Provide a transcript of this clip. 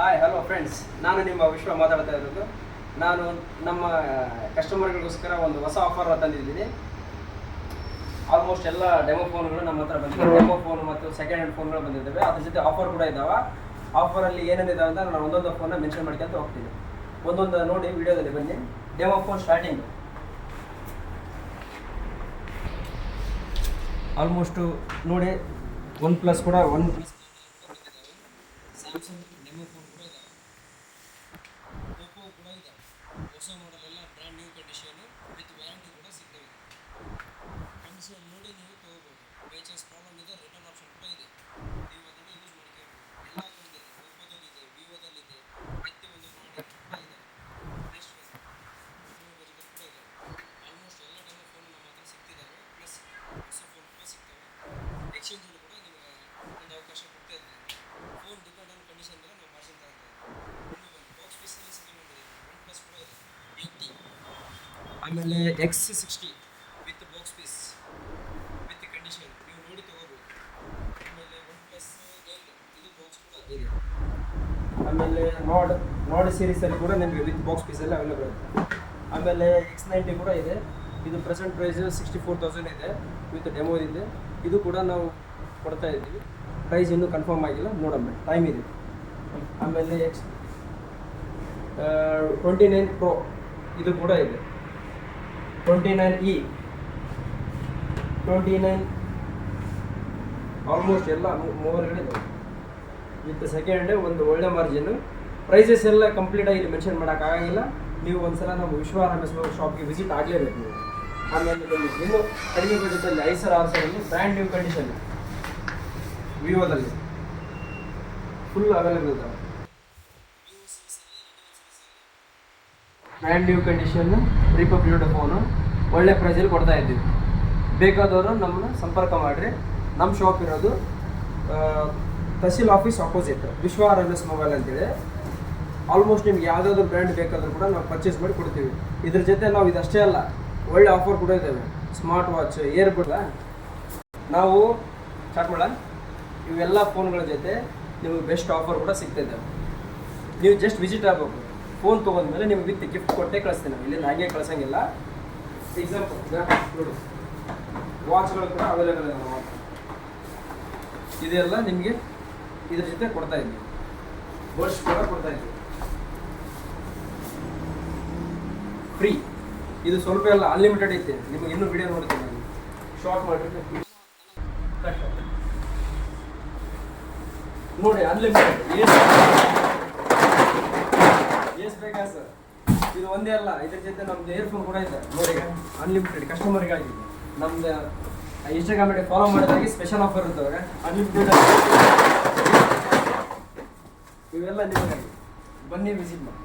Hi hello friends, ನಾನು ನಿಮ್ಮ ವಿಶ್ವ ಮಾತಾಡ್ತಾ ಇರೋದು. ನಾನು ನಮ್ಮ ಕಸ್ಟಮರ್ಗಳಿಗೋಸ್ಕರ ಒಂದು ಹೊಸ ಆಫರ್ ತಂದಿದ್ದೀನಿ. ಆಲ್ಮೋಸ್ಟ್ ಎಲ್ಲ ಡೆಮೋ ಫೋನ್ಗಳು ನಮ್ಮ ಹತ್ರ ಬಂದಿದೆ. ಡೆಮೋ ಫೋನ್ ಮತ್ತು ಸೆಕೆಂಡ್ ಹ್ಯಾಂಡ್ ಫೋನ್ಗಳು ಬಂದಿದ್ದಾವೆ. ಅದ್ರ ಜೊತೆ ಆಫರ್ ಕೂಡ ಇದ್ದಾವೆ. ಆಫರಲ್ಲಿ ಏನೇನಿದಾವೆ ಅಂತ ನಾನು ಒಂದೊಂದು ಫೋನ್ನ ಮೆನ್ಷನ್ ಮಾಡ್ಕೊಂತ ಹೋಗ್ತೀನಿ. ಒಂದೊಂದು ನೋಡಿ ವಿಡಿಯೋದಲ್ಲಿ ಬನ್ನಿ. ಡೆಮೋ ಫೋನ್ ಸ್ಟಾರ್ಟಿಂಗ್ ಆಲ್ಮೋಸ್ಟು ನೋಡಿ, ಒನ್ ಪ್ಲಸ್ ಕೂಡ ಸ್ಯಾಮ್ಸಂಗ್ ಡೆಮೋ ಫೋನ್ ಕೂಡ ಇದ್ದಾವೆ. ಓಪೋ ಕೂಡ ಇದೆ. ಹೊಸ ಮಾಡೆಲ್ ಎಲ್ಲ brand new condition with warranty ಕೂಡ ಸಿಗ್ತವೆ. ಕಂಡೀಷನ್ ನೋಡಿ ನೀವು ತೊಗೋಬೋದು. ಬೈ ಚಾನ್ಸ್ ಪ್ರಾಬ್ಲಮ್ ಇದೆ, ರಿಟರ್ನ್ ಆಪ್ಷನ್ ಕೂಡ ಇದೆ. ನೀವು ಅದನ್ನು ಯೂಸ್ ಮಾಡ್ಕೋಬೋದು. ಎಲ್ಲ ಬಂದಿದೆ. ಓಪೋದಲ್ಲಿದೆ, ವಿವೋದಲ್ಲಿದೆ, ಪ್ರತಿಯೊಂದು ಬ್ರ್ಯಾಂಡ್ ಕೂಡ ಇದೆ. ನೆಕ್ಸ್ಟ್ ಡೆಮೋ ಬಜೆಟ್ ಕೂಡ ಇದೆ. ಆಲ್ಮೋಸ್ಟ್ ಎಲ್ಲ ಡೆಮೋ ಫೋನ್ ನಮ್ಮ ಹತ್ರ ಸಿಗ್ತಿದ್ದಾವೆ. ಪ್ಲಸ್ ಹೊಸ ಫೋನ್ ಕೂಡ ಸಿಗ್ತವೆ. ಎಕ್ಸ್ಚೇಂಜಲ್ಲಿ ಕೂಡ ನಿಮಗೆ ಒಂದು ಅವಕಾಶ ಕೊಡ್ತಾ ಇದ್ದೀವಿ. ಫೋನ್ ಡಿಪೆಂಡ್ ಆನ್ ಕಂಡೀಷನ್ ಮೇಲೆ ನಾವು ಮಾರ್ಜಿನ್ ತಗೊಳ್ತಾ ಇದ್ದೀವಿ. ಇನ್ನು ಒಂದು ಬಾಕ್ಸ್ ಪೀಸಲ್ಲಿ ಸೆಕೆಂಡ್ ಹ್ಯಾಂಡ್ ಇದೆ. ಒನ್ ಪ್ಲಸ್ ಕೂಡ ಇದೆ 80. ಆಮೇಲೆ X60 with box piece with condition ನೀವು ನೋಡಿ ತೊಗೋಬೋದು. ಆಮೇಲೆ ಒನ್ ಪ್ಲಸ್ ಇದು ಬಾಕ್ಸ್ ಕೂಡ ಇದೆ. ಆಮೇಲೆ ನೋಡ್ ಸೀರೀಸಲ್ಲಿ ಕೂಡ ನಿಮಗೆ ವಿತ್ ಬಾಕ್ಸ್ ಪೀಸಲ್ಲಿ ಅವೈಲೇಬಲ್ ಇದೆ. ಆಮೇಲೆ X90 ಕೂಡ ಇದೆ. ಇದು ಪ್ರೆಸೆಂಟ್ ಪ್ರೈಸ್ 64,000 ಇದೆ. ವಿತ್ ಡೆಮೋ ಇದೆ. ಇದು ಕೂಡ ನಾವು ಕೊಡ್ತಾ ಇದ್ದೀವಿ. ಪ್ರೈಸ್ ಇನ್ನೂ ಕನ್ಫರ್ಮ್ ಆಗಿಲ್ಲ, ನೋಡೋಣ, ಟೈಮ್ ಇದೆ. ಆಮೇಲೆ 29 Pro ಇದು ಕೂಡ ಇದೆ. 29E 29 ಆಲ್ಮೋಸ್ಟ್ ಎಲ್ಲ ಮೂವರುಗಳಿದೆ. ವಿತ್ ಸೆಕೆಂಡ್ ಒಂದು ಒಳ್ಳೆ ಮಾರ್ಜಿನ್ನು. ಪ್ರೈಸಸ್ ಎಲ್ಲ ಕಂಪ್ಲೀಟಾಗಿ ಇಲ್ಲಿ ಮೆನ್ಷನ್ ಮಾಡೋಕ್ಕಾಗಿಲ್ಲ. ನೀವು ಒಂದ್ಸಲ ನಮ್ಮ ವಿಶ್ವ RMS ಶಾಪ್ಗೆ ವಿಸಿಟ್ ಆಗಲೇಬೇಕು ನೀವು. ಆಮೇಲೆ ಇನ್ನೂ ಕಡಿಮೆ ಬಜೆಟಲ್ಲಿ 5,000-6,000 ಬ್ರ್ಯಾಂಡ್ ನ್ಯೂ ಕಂಡೀಷನ್ ವಿವೋದಲ್ಲಿ ಫುಲ್ ಅವೈಲೇಬಲ್ ಇದ್ದಾವೆ. Brand new condition republic phone ಒಳ್ಳೆ ಪ್ರೈಸಲ್ಲಿ ಕೊಡ್ತಾ ಇದ್ದೀವಿ. ಬೇಕಾದವರು ನಮ್ಮನ್ನ ಸಂಪರ್ಕ ಮಾಡಿರಿ. ನಮ್ಮ ಶಾಪ್ ಇರೋದು ತಹಸೀಲ್ ಆಫೀಸ್ ಆಪೋಸಿಟ್ ವಿಶ್ವ RMS ಮೊಬೈಲ್ ಅಂತೇಳಿ. ಆಲ್ಮೋಸ್ಟ್ ನಿಮ್ಗೆ ಯಾವುದಾದ್ರು ಬ್ರ್ಯಾಂಡ್ ಬೇಕಾದರೂ ಕೂಡ ನಾವು ಪರ್ಚೇಸ್ ಮಾಡಿ ಕೊಡ್ತೀವಿ. ಇದ್ರ ಜೊತೆ ನಾವು ಇದಷ್ಟೇ ಅಲ್ಲ, ಒಳ್ಳೆ ಆಫರ್ ಕೂಡ ಇದ್ದಾವೆ. ಸ್ಮಾರ್ಟ್ ವಾಚ್, ಏರ್ಬಡ್ ನಾವು ಸ್ಟಾರ್ಟ್ ಮಾಡೋಣ. ಇವೆಲ್ಲ ಫೋನ್ಗಳ ಜೊತೆ ನಿಮಗೆ ಬೆಸ್ಟ್ ಆಫರ್ ಕೂಡ ಸಿಗ್ತಾಯಿದೆ. ನೀವು ಜಸ್ಟ್ ವಿಸಿಟ್ ಆಗಬೇಕು. ಫೋನ್ ತೊಗೊಂಡ್ಮೇಲೆ ನಿಮಗೆ ವಿತ್ ಗಿಫ್ಟ್ ಕೊಟ್ಟೆ ಕಳಿಸ್ತೀನಿ. ನಾವು ಇಲ್ಲಿಂದ ಹಾಗೆ ಕಳ್ಸೋಂಗಿಲ್ಲ. ಎಕ್ಸಾಂಪಲ್ ನೋಡಿ, ವಾಚ್ಗಳು ಕೂಡ ಅವೈಲೇಬಲ್ ಇದೆ. ನಮ್ಮ ಇದೆಲ್ಲ ನಿಮಗೆ ಇದ್ರ ಜೊತೆ ಕೊಡ್ತಾ ಇದ್ದೀವಿ. ಬಡ್ಸ್ ಕೂಡ ಕೊಡ್ತಾ ಇದ್ದೀವಿ ಫ್ರೀ. ಇದು ಸ್ವಲ್ಪ ಎಲ್ಲ ಅನ್ಲಿಮಿಟೆಡ್ ಐತೆ. ನಿಮಗೆ ಇನ್ನೂ ವಿಡಿಯೋ ನೋಡ್ತೀನಿ ನಾನು ಶಾರ್ಟ್ ಮಾಡಿಬಿಟ್ಟು ನೋಡಿ. ಅನ್ಲಿಮಿಟೆಡ್ ಎಷ್ಟು ಬೇಕಾ ಸರ್? ಇದು ಒಂದೇ ಅಲ್ಲ, ಇದ್ರ ಜೊತೆ ನಮ್ದು ಇಯರ್ಫೋನ್ ಕೂಡ ಇದೆ ನೋಡಿ. ಅನ್ಲಿಮಿಟೆಡ್ ಕಸ್ಟಮರ್ಗಾಗಿ ನಮ್ದು ಇನ್ಸ್ಟಾಗ್ರಾಮ್ ಫಾಲೋ ಮಾಡಿದಾಗೆ ಸ್ಪೆಷಲ್ ಆಫರ್ ಇರ್ತವೆ. ಅನ್ಲಿಮಿಟೆಡ್ ಇವೆಲ್ಲ ನಿಮಗಾಗಿ ಬನ್ನಿ, ವಿಸಿಟ್ ಮಾಡಿ.